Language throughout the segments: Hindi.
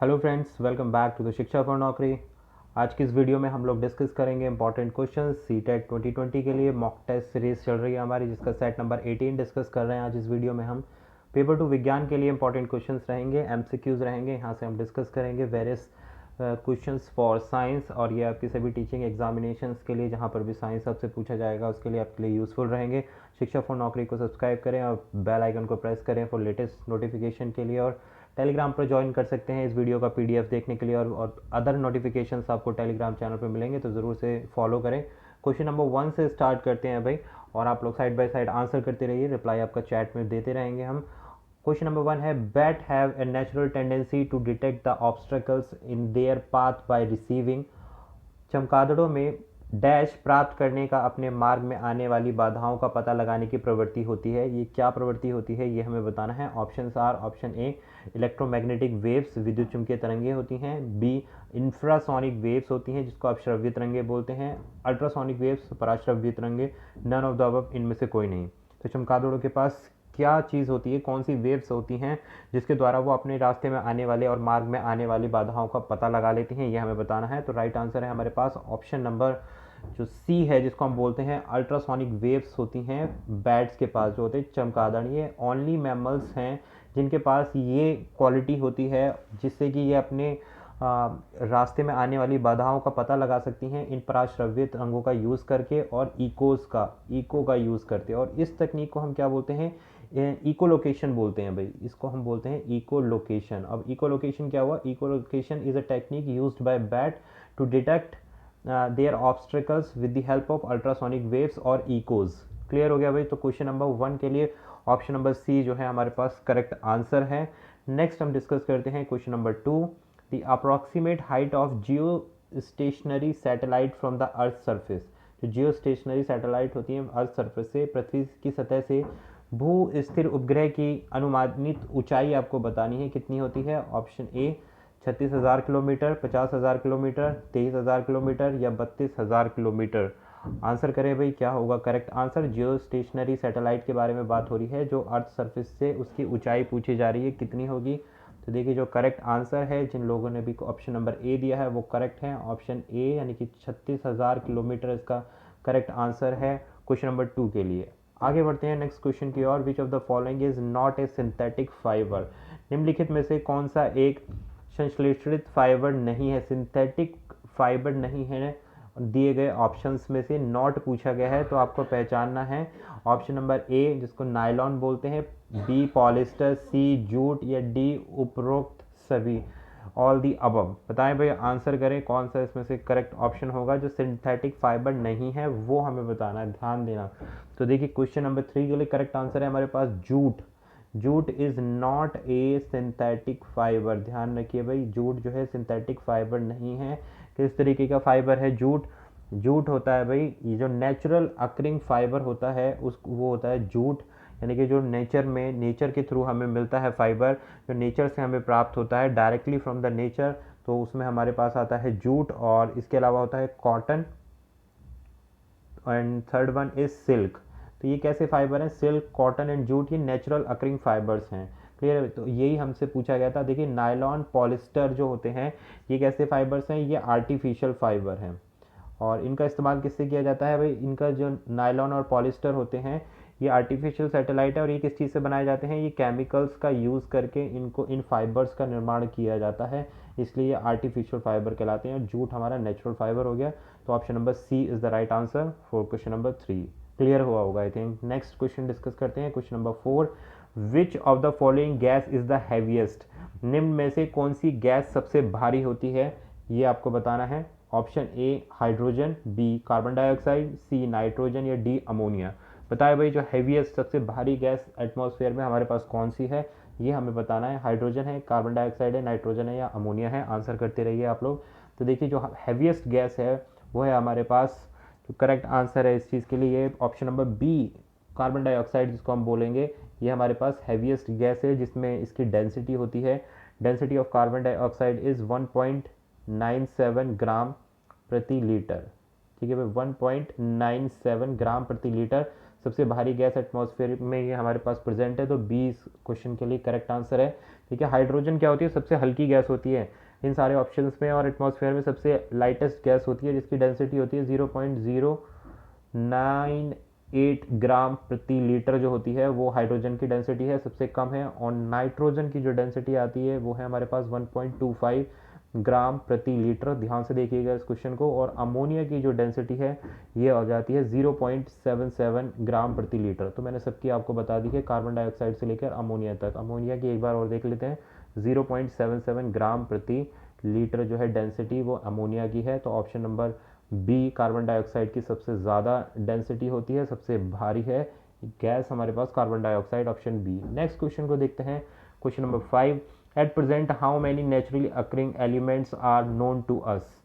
Hello friends, welcome back to the Shiksha for Naukri. आज की इस वीडियो में हम लोग डिस्कस करेंगे इंपॉर्टेंट क्वेश्चन सीटेट 2020 के लिए मॉक टेस्ट सीरीज चल रही है हमारी, जिसका सेट नंबर 18 डिस्कस कर रहे हैं। आज इस वीडियो में हम पेपर टू विज्ञान के लिए इंपॉर्टेंट क्वेश्चंस रहेंगे, एमसीक्यूज रहेंगे। यहाँ से हम डिस्कस करेंगे वेरियस क्वेश्चंस फॉर साइंस, और ये आपकी सभी टीचिंग एग्जामिनेशंस के लिए, जहाँ पर भी साइंस आपसे पूछा जाएगा उसके लिए आपके लिए यूजफुल रहेंगे। शिक्षा फॉर नौकरी को सब्सक्राइब करें और बेल आइकन को प्रेस करें फॉर लेटेस्ट नोटिफिकेशन के लिए, और टेलीग्राम पर ज्वाइन कर सकते हैं इस वीडियो का पीडीएफ देखने के लिए, और अदर नोटिफिकेशंस आपको टेलीग्राम चैनल पर मिलेंगे, तो ज़रूर से फॉलो करें। क्वेश्चन नंबर 1 से स्टार्ट करते हैं भाई, और आप लोग साइड बाय साइड आंसर करते रहिए, रिप्लाई आपका चैट में देते रहेंगे हम। क्वेश्चन नंबर 1 है, bat have a natural tendency to detect the obstacles in their path by receiving. चमगादड़ों में डैश प्राप्त करने का अपने मार्ग में आने वाली बाधाओं का पता लगाने की प्रवृत्ति होती है। ये क्या प्रवृत्ति होती है, ये हमें बताना है। Option are, option A electromagnetic waves, विद्युत चुंबकीय तरंगे होती हैं। बी इंफ्रासोनिक वेव्स होती हैं, जिसको आप श्रव्य तरंगे बोलते हैं। अल्ट्रासोनिक वेव्स, पराश्रव्य तरंगे। नन ऑफ द अबव, इनमें से कोई नहीं। तो चमगादड़ों के पास क्या चीज़ होती है, कौन सी वेव्स होती हैं जिसके द्वारा वो अपने रास्ते में आने वाले और मार्ग में आने वाली बाधाओं का पता लगा लेती हैं, ये हमें बताना है। तो राइट आंसर है हमारे पास ऑप्शन नंबर जो सी है, जिसको हम बोलते हैं अल्ट्रासोनिक वेव्स होती हैं बैट्स के पास, जो होते हैं चमगादड़। ये ओनली मैमल्स हैं जिनके पास ये क्वालिटी होती है, जिससे कि ये अपने रास्ते में आने वाली बाधाओं का पता लगा सकती हैं इन पराश्रव्य तरंगों का यूज़ करके, और इको का यूज़ करते हैं। और इस तकनीक को हम क्या बोलते हैं, इको लोकेशन बोलते हैं भाई, इसको हम बोलते हैं इको लोकेशन। अब इको लोकेशन क्या हुआ, echolocation is a technique used by bat to detect their obstacles with the help of ultrasonic waves और इकोज। क्लियर हो गया भाई। तो क्वेश्चन नंबर 1 के लिए ऑप्शन नंबर सी जो है हमारे पास करेक्ट आंसर है। नेक्स्ट हम डिस्कस करते हैं question number 2, the approximate height of Jio stationery satellite from the earth surface. जो जियो स्टेशनरी सैटेलाइट होती है अर्थ सरफेस से, पृथ्वी की सतह से भू स्थिर उपग्रह की अनुमानित ऊंचाई आपको बतानी है, कितनी होती है। ऑप्शन ए 36,000 किलोमीटर, 50,000 किलोमीटर, 23,000 किलोमीटर या 32,000 किलोमीटर। आंसर करें भाई, क्या होगा करेक्ट आंसर। जियो स्टेशनरी सैटेलाइट के बारे में बात हो रही है, जो अर्थ सरफेस से उसकी ऊंचाई पूछी जा रही है, कितनी होगी। तो देखिए जो करेक्ट आंसर है, जिन लोगों ने भी ऑप्शन नंबर ए दिया है वो करेक्ट है। ऑप्शन ए यानी कि 36,000 किलोमीटर इसका करेक्ट आंसर है क्वेश्चन नंबर 2 के लिए। आगे बढ़ते हैं नेक्स्ट क्वेश्चन की ओर। Which of the following is not a synthetic fibre. निम्नलिखित में से कौन सा एक संश्लेषित फाइबर नहीं है, सिंथेटिक फाइबर नहीं है। दिए गए ऑप्शंस में से नॉट पूछा गया है, तो आपको पहचानना है। ऑप्शन नंबर ए जिसको नायलॉन बोलते हैं, बी पॉलिस्टर, सी जूट या डी उपरोक्त सभी, ऑल दी अबव। बताएं भाई, आंसर करें कौन सा इसमें से करेक्ट ऑप्शन होगा। जो सिंथेटिक फाइबर नहीं है वो हमें बताना है, ध्यान देना। तो देखिए क्वेश्चन नंबर 3 के लिए करेक्ट आंसर है हमारे पास jute. Jute is not a synthetic fibre. ध्यान रखिए भाई, जूट जो है सिंथेटिक फाइबर नहीं है। किस तरीके का फाइबर है जूट। जूट होता है भाई, ये जो नेचुरल अकरिंग फाइबर होता है उस वो होता है जूट, यानी कि जो नेचर के थ्रू हमें मिलता है फाइबर, जो नेचर से हमें प्राप्त होता है डायरेक्टली फ्रॉम द नेचर, तो उसमें हमारे पास आता है जूट। और इसके अलावा होता है cotton, and third one is silk. तो ये कैसे फाइबर हैं, सिल्क, कॉटन एंड जूट, ये नेचुरल अकरिंग फाइबर्स हैं। क्लियर है। तो यही हमसे पूछा गया था। देखिए नायलॉन, पॉलिस्टर जो होते हैं ये कैसे फाइबर्स हैं, ये आर्टिफिशियल फाइबर हैं। और इनका इस्तेमाल किससे किया जाता है भाई, इनका जो नायलॉन और पॉलिस्टर होते हैं ये आर्टिफिशियल सैटेलाइट है, और ये किस चीज़ से बनाए जाते हैं, ये केमिकल्स का यूज़ करके इनको इन फाइबर्स का निर्माण किया जाता है, इसलिए ये आर्टिफिशियल फाइबर कहलाते हैं। और जूट हमारा नेचुरल फाइबर हो गया। तो option number C is the right answer for question number 3। Clear हुआ होगा I think. Next question discuss करते हैं, question number 4, which of the following gas is the heaviest. निम्न में से कौन सी गैस सबसे भारी होती है, ये आपको बताना है। Option A hydrogen, B carbon dioxide, C nitrogen या डी अमोनिया। बताए भाई जो हैवीएस्ट सबसे भारी गैस एटमॉस्फेयर में हमारे पास कौन सी है, ये हमें बताना है। हाइड्रोजन है, कार्बन डाइऑक्साइड है, नाइट्रोजन है या अमोनिया है। आंसर करते रहिए आप लोग। तो देखिए जो हैवीएस्ट गैस है वो है हमारे पास, तो करेक्ट आंसर है इस चीज़ के लिए option number B carbon dioxide, जिसको हम बोलेंगे ये हमारे पास हैवीएस्ट गैस है, जिसमें इसकी डेंसिटी होती है। Density of carbon dioxide is 1.97 ग्राम प्रति लीटर। ठीक है भाई, 1.97 ग्राम प्रति लीटर सबसे भारी गैस एटमॉस्फेयर में ये हमारे पास प्रेजेंट है। तो 20 क्वेश्चन के लिए करेक्ट आंसर है। ठीक है। हाइड्रोजन क्या होती है, सबसे हल्की गैस होती है इन सारे ऑप्शंस में, और एटमॉस्फेयर में सबसे लाइटेस्ट गैस होती है जिसकी डेंसिटी होती है 0.098 ग्राम प्रति लीटर जो होती है वो हाइड्रोजन की डेंसिटी है, सबसे कम है। और नाइट्रोजन की जो डेंसिटी आती है वो है हमारे पास 1.25 ग्राम प्रति लीटर, ध्यान से देखिएगा इस क्वेश्चन को। और अमोनिया की जो डेंसिटी है ये हो जाती है 0.77 ग्राम प्रति लीटर। तो मैंने सबकी आपको बता दी है, कार्बन डाइऑक्साइड से लेकर अमोनिया तक। अमोनिया की एक बार और देख लेते हैं, 0.77 ग्राम प्रति लीटर जो है डेंसिटी वो अमोनिया की है। तो option number B carbon dioxide की सबसे ज़्यादा डेंसिटी होती है, सबसे भारी है गैस हमारे पास carbon dioxide, option B. Next question को देखते हैं, question number 5, at present how many naturally occurring elements are known to us.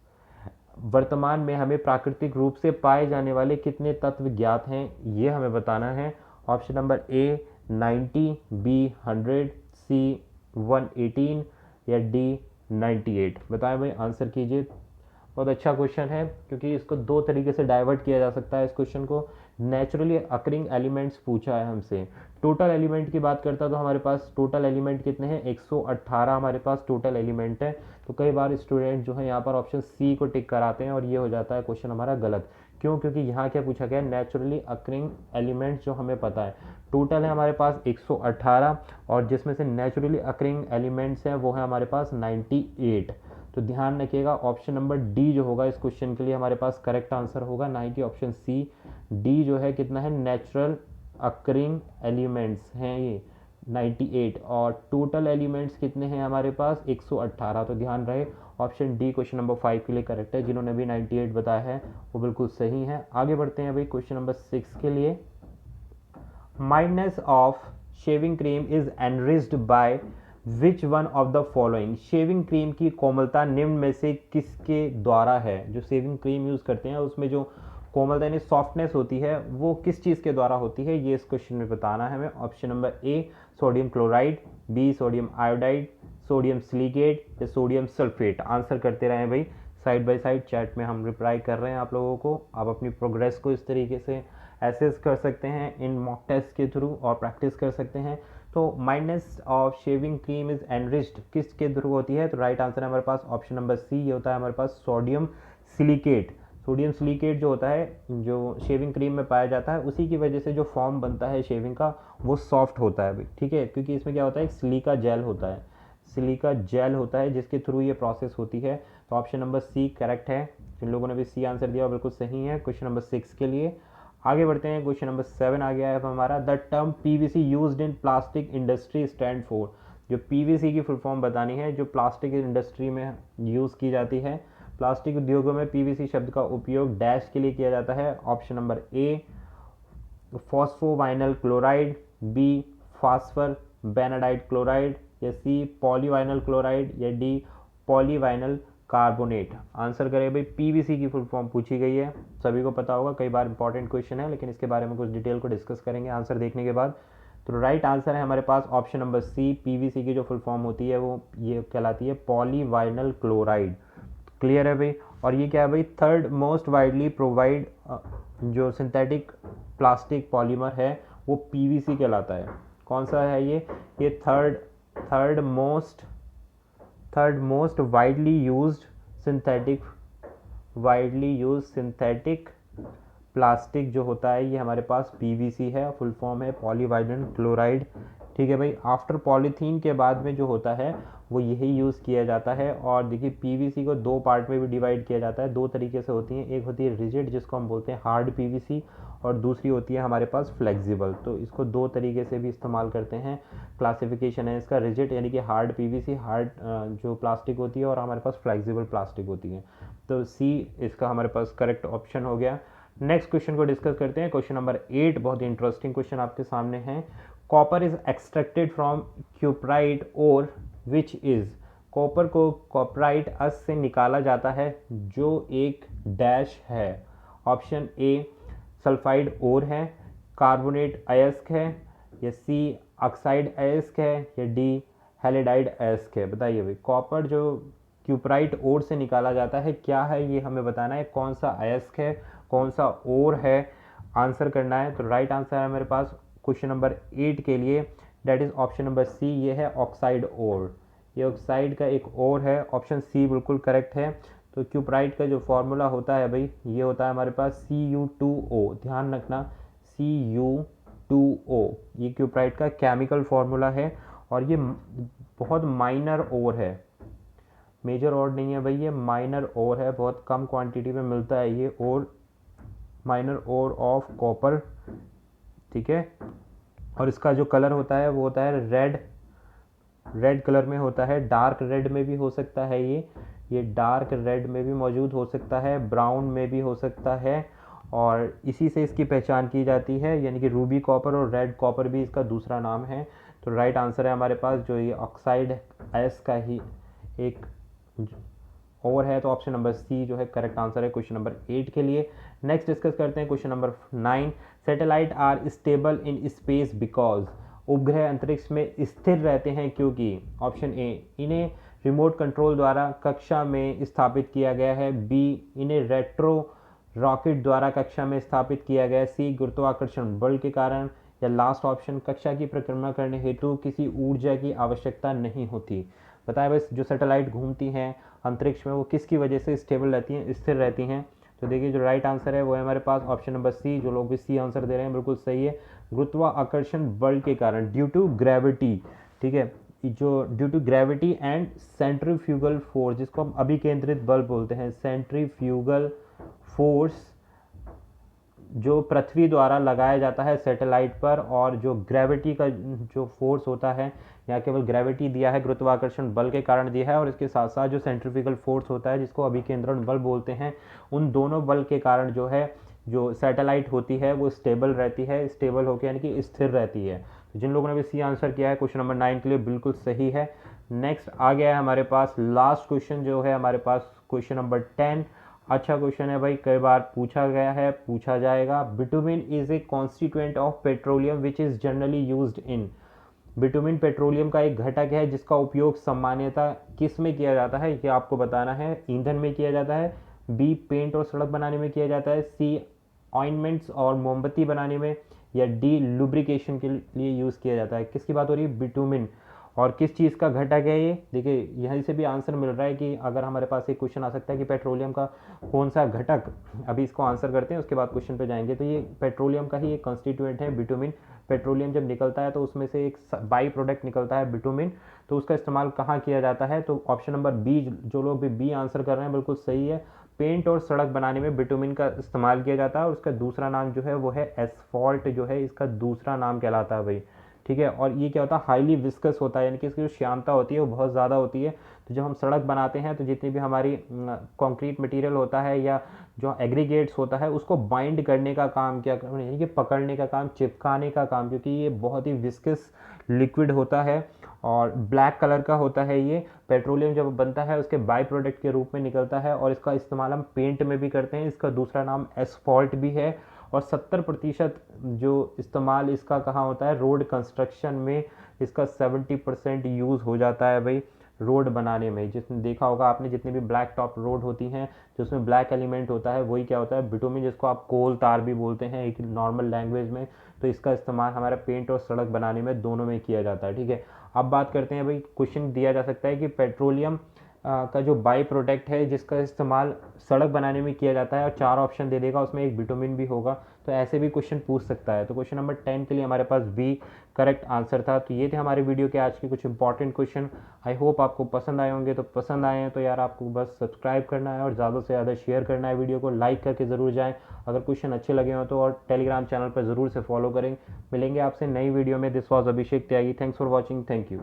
वर्तमान में हमें प्राकृतिक रूप से पाए जाने वाले कितने तत्व ज्ञात हैं, ये हमें बताना है। ऑप्शन नंबर ए 90, बी 100, सी 118 या डी 98। बताएं भाई, आंसर कीजिए। बहुत अच्छा क्वेश्चन है क्योंकि इसको दो तरीके से डाइवर्ट किया जा सकता है इस क्वेश्चन को। नेचुरली अकरिंग एलिमेंट्स पूछा है हमसे, टोटल एलिमेंट की बात करता तो हमारे पास टोटल एलिमेंट कितने हैं, 118 हमारे पास टोटल एलिमेंट है। तो कई बार स्टूडेंट जो है यहाँ पर ऑप्शन सी को टिक कराते हैं और ये हो जाता है क्वेश्चन हमारा गलत। क्यों, क्योंकि यहाँ क्या पूछा गया, नेचुरली अकरिंग एलिमेंट्स जो हमें पता है टोटल है हमारे पास 118, और जिसमें से नेचुरली अकरिंग एलिमेंट्स हैं वो है हमारे पास 98। तो ध्यान रखिएगा, ऑप्शन नंबर डी जो होगा इस क्वेश्चन के लिए हमारे पास करेक्ट आंसर होगा, ना ही कि ऑप्शन सी। डी जो है कितना है, नेचुरल अकरिंग एलिमेंट्स हैं ये 98, और टोटल एलिमेंट्स कितने हैं हमारे पास 118। तो ध्यान रहे, ऑप्शन डी क्वेश्चन नंबर 5 के लिए करेक्ट है। जिन्होंने भी 98 बताया है वो बिल्कुल सही है। आगे बढ़ते हैं भाई क्वेश्चन नंबर 6 के लिए। Mildness of shaving cream is enriched by which one of the following. Shaving cream की कोमलता निम्न में से किसके द्वारा है। जो शेविंग क्रीम यूज़ करते हैं उसमें जो कोमलता यानी सॉफ्टनेस होती है वो किस चीज़ के द्वारा होती है, ये इस क्वेश्चन में बताना है हमें। Option number A sodium chloride, B sodium iodide, sodium silicate या सोडियम सल्फेट। आंसर करते रहें भाई, साइड बाय साइड चैट में हम रिप्लाई कर रहे हैं आप लोगों को। आप अपनी प्रोग्रेस को इस तरीके से एसेस कर सकते हैं इन मॉक टेस्ट के थ्रू और प्रैक्टिस कर सकते हैं। तो mildness of shaving cream is enriched किसके थ्रू होती है, तो राइट आंसर है हमारे पास ऑप्शन नंबर सी, ये होता है हमारे पास सोडियम सिलिकेट। सोडियम सिलिकेट जो होता है जो शेविंग क्रीम में पाया जाता है उसी की वजह से जो फॉर्म बनता है शेविंग का वो सॉफ्ट होता है, ठीक है। क्योंकि इसमें क्या होता है, एक सिलिका जेल होता है, सिलिका जेल होता है जिसके थ्रू ये प्रोसेस होती है। तो ऑप्शन नंबर सी करेक्ट है। जिन लोगों ने भी सी आंसर दिया बिल्कुल सही है क्वेश्चन नंबर 6 के लिए। आगे बढ़ते हैं, क्वेश्चन नंबर 7 आ गया है हमारा। The term PVC used in plastic industry stand for. जो पीवीसी की फुल फॉर्म बतानी है जो प्लास्टिक इंडस्ट्री में यूज़ की जाती है, प्लास्टिक उद्योगों में पीवीसी शब्द का उपयोग डैश के लिए किया जाता है। Option number A phosphovinyl chloride, B phosphor benadite chloride या सी पॉलीवाइनल क्लोराइड या डी पॉलीवाइनल कार्बोनेट। आंसर करें भाई, पीवीसी की फुल फॉर्म पूछी गई है, सभी को पता होगा, कई बार इंपॉर्टेंट क्वेश्चन है, लेकिन इसके बारे में कुछ डिटेल को डिस्कस करेंगे आंसर देखने के बाद। तो राइट आंसर है हमारे पास ऑप्शन नंबर सी, पीवीसी की जो फुल फॉर्म होती है वो ये कहलाती है पॉलीवाइनल क्लोराइड। क्लियर है भाई। और ये क्या है भाई, थर्ड मोस्ट वाइडली प्रोवाइड जो सिंथेटिक प्लास्टिक पॉलीमर है वो पीवीसी कहलाता है। कौन सा है ये third most widely used synthetic plastic जो होता है ये हमारे पास पीवीसी है, फुल फॉर्म है पॉलीवाइनल क्लोराइड, ठीक है भाई। आफ्टर पॉलीथीन के बाद में जो होता है वो यही यूज़ किया जाता है। और देखिए पीवीसी को दो पार्ट में भी डिवाइड किया जाता है, दो तरीके से होती हैं, एक होती है रिजिड जिसको हम बोलते हैं हार्ड पीवीसी, और दूसरी होती है हमारे पास फ्लेक्सिबल। तो इसको दो तरीके से भी इस्तेमाल करते हैं। क्लासिफिकेशन है इसका, रिजिड यानी कि हार्ड पीवीसी, हार्ड जो प्लास्टिक होती है, और हमारे पास फ्लेक्सिबल प्लास्टिक होती है। तो सी इसका हमारे पास करेक्ट ऑप्शन हो गया। नेक्स्ट क्वेश्चन को डिस्कस करते हैं, क्वेश्चन नंबर 8, बहुत ही इंटरेस्टिंग क्वेश्चन आपके सामने है। Copper is extracted from cuprite और विच इज। कॉपर को कॉपराइट अस से निकाला जाता है जो एक डैश है। ऑप्शन ए सल्फाइड ओर है, कार्बोनेट अयस्क है, या सी ऑक्साइड अयस्क है, या डी हैलिडाइड अयस्क है। बताइए भाई, कॉपर जो क्यूप्राइट ओर से निकाला जाता है क्या है ये हमें बताना है, कौन सा अयस्क है कौन सा ओर है, आंसर करना है। तो राइट आंसर है मेरे पास क्वेश्चन नंबर 8 के लिए that is option number C, ये है ऑक्साइड ओर। ये ऑक्साइड का एक ओर है, ऑप्शन सी बिल्कुल करेक्ट है। तो क्यूप्राइट का जो फॉर्मूला होता है भाई, ये होता है हमारे पास Cu2O, ध्यान रखना Cu2O, ये क्यूप्राइट का केमिकल फॉर्मूला है। और ये बहुत माइनर ओर है, मेजर ओर नहीं है भाई, ये माइनर ओर है, बहुत कम क्वांटिटी में मिलता है ये ओर, माइनर ओर ऑफ कॉपर, ठीक है। और इसका जो कलर होता है वो होता है रेड, रेड कलर में होता है, डार्क रेड में भी हो सकता है ये डार्क रेड में भी मौजूद हो सकता है, ब्राउन में भी हो सकता है, और इसी से इसकी पहचान की जाती है, यानी कि रूबी कॉपर और रेड कॉपर भी इसका दूसरा नाम है। तो राइट आंसर है हमारे पास जो ये ऑक्साइड एस का ही एक और है, तो ऑप्शन नंबर सी जो है करेक्ट आंसर है क्वेश्चन नंबर 8 के लिए। नेक्स्ट डिस्कस करते हैं question number 9। Satellite are stable in space because, उपग्रह अंतरिक्ष में स्थिर रहते हैं क्योंकि, ऑप्शन ए, इन्हें रिमोट कंट्रोल द्वारा कक्षा में स्थापित किया गया है, बी, इन्हें रेट्रो रॉकेट द्वारा कक्षा में स्थापित किया गया है, सी, गुरुत्वाकर्षण बल के कारण, या लास्ट ऑप्शन, कक्षा की परिक्रमा करने हेतु किसी ऊर्जा की आवश्यकता नहीं होती। बताएं बस, जो सैटेलाइट घूमती हैं अंतरिक्ष में वो किसकी वजह से स्टेबल रहती हैं, स्थिर रहती हैं। तो देखिए जो राइट आंसर है वो है हमारे पास ऑप्शन नंबर सी, जो लोग भी सी आंसर दे रहे हैं बिल्कुल सही है, गुरुत्वाकर्षण बल के कारण, ड्यू टू ग्रेविटी, ठीक है, जो due to gravity and centrifugal force, जिसको हम अभिकेंद्रित बल बोलते हैं, सेंट्रीफ्यूगल फोर्स जो पृथ्वी द्वारा लगाया जाता है सैटेलाइट पर, और जो ग्रेविटी का जो फोर्स होता है, यहाँ केवल ग्रेविटी दिया है, गुरुत्वाकर्षण बल के कारण दिया है, और इसके साथ साथ जो सेंट्रीफ्यूगल फोर्स होता है जिसको अभिकेंद्रण बल बोलते हैं, उन दोनों बल के कारण जो है जो सैटेलाइट होती है वो स्टेबल रहती है, स्टेबल होकर यानी कि स्थिर रहती है। तो जिन लोगों ने भी सी आंसर किया है क्वेश्चन नंबर 9 के लिए बिल्कुल सही है। नेक्स्ट आ गया है हमारे पास लास्ट क्वेश्चन जो है हमारे पास क्वेश्चन नंबर 10। अच्छा क्वेश्चन है भाई, कई बार पूछा गया है, पूछा जाएगा। Bitumen is a constituent of petroleum which is generally used in, bitumen petroleum का एक घटक है जिसका उपयोग सामान्यतः किस में किया जाता है, ये आपको बताना है। ईंधन में किया जाता है, बी, पेंट और सड़क बनाने में किया जाता है, सी, ऑइंटमेंट्स और मोमबत्ती बनाने में, या डी, लुब्रिकेशन के लिए यूज़ किया जाता है। किसकी बात हो रही है, बिटुमिन, और किस चीज़ का घटक है ये। देखिए यहीं से भी आंसर मिल रहा है कि अगर हमारे पास एक क्वेश्चन आ सकता है कि पेट्रोलियम का कौन सा घटक, अभी इसको आंसर करते हैं उसके बाद क्वेश्चन पे जाएंगे। तो ये पेट्रोलियम का ही एक कॉन्स्टिट्यूएंट है बिटुमिन। पेट्रोलियम जब निकलता है तो उसमें से एक बाई प्रोडक्ट निकलता है बिटुमिन, तो उसका इस्तेमाल कहाँ किया जाता है। तो ऑप्शन नंबर बी, जो लोग भी बी आंसर कर रहे हैं बिल्कुल सही है, पेंट और सड़क बनाने में बिटुमिन का इस्तेमाल किया जाता है, और उसका दूसरा नाम जो है वो है एसफॉल्ट, जो है इसका दूसरा नाम कहलाता है भाई, ठीक है। और ये क्या होता है, हाईली विस्कस होता है, यानी कि इसकी जो श्यानता होती है वो बहुत ज़्यादा होती है। तो जब हम सड़क बनाते हैं तो जितनी भी हमारी कंक्रीट मटेरियल होता है या जो एग्रीगेट्स होता है उसको बाइंड करने का काम क्या करना, यानी कि पकड़ने का काम, चिपकाने का काम, क्योंकि ये बहुत ही विस्कस लिक्विड होता है और ब्लैक कलर का होता है। ये पेट्रोलियम जब बनता है उसके बाई प्रोडक्ट के रूप में निकलता है, और इसका इस्तेमाल हम पेंट में भी करते हैं। इसका दूसरा नाम एसफॉल्ट भी है, और 70% जो इस्तेमाल इसका कहाँ होता है, रोड कंस्ट्रक्शन में इसका 70% यूज़ हो जाता है भाई, रोड बनाने में। जिसने देखा होगा आपने, जितनी भी ब्लैक टॉप रोड होती हैं जिसमें ब्लैक एलिमेंट होता है वही क्या होता है, बिटुमिन, जिसको आप कोल तार भी बोलते हैं एक नॉर्मल लैंग्वेज में। तो इसका इस्तेमाल हमारा पेंट और सड़क बनाने में दोनों में किया जाता है, ठीक है। अब बात करते हैं भाई, क्वेश्चन दिया जा सकता है कि पेट्रोलियम का जो बाई प्रोडक्ट है जिसका इस्तेमाल सड़क बनाने में किया जाता है, और 4 ऑप्शन दे देगा, उसमें एक बिटुमिन भी होगा, तो ऐसे भी क्वेश्चन पूछ सकता है। तो क्वेश्चन नंबर 10 के लिए हमारे पास बी करेक्ट आंसर था। तो ये थे हमारे वीडियो के आज के कुछ इंपॉर्टेंट क्वेश्चन। आई होप आपको पसंद आए होंगे। तो पसंद आए हैं तो यार आपको बस सब्सक्राइब करना है और ज़्यादा से ज़्यादा शेयर करना है, वीडियो को लाइक करके ज़रूर जाएँ अगर क्वेश्चन अच्छे लगे हो तो, और टेलीग्राम चैनल पर ज़रूर से फॉलो करें। मिलेंगे आपसे नई वीडियो में। This was Abhishek Tyagi. Thanks for watching. Thank you.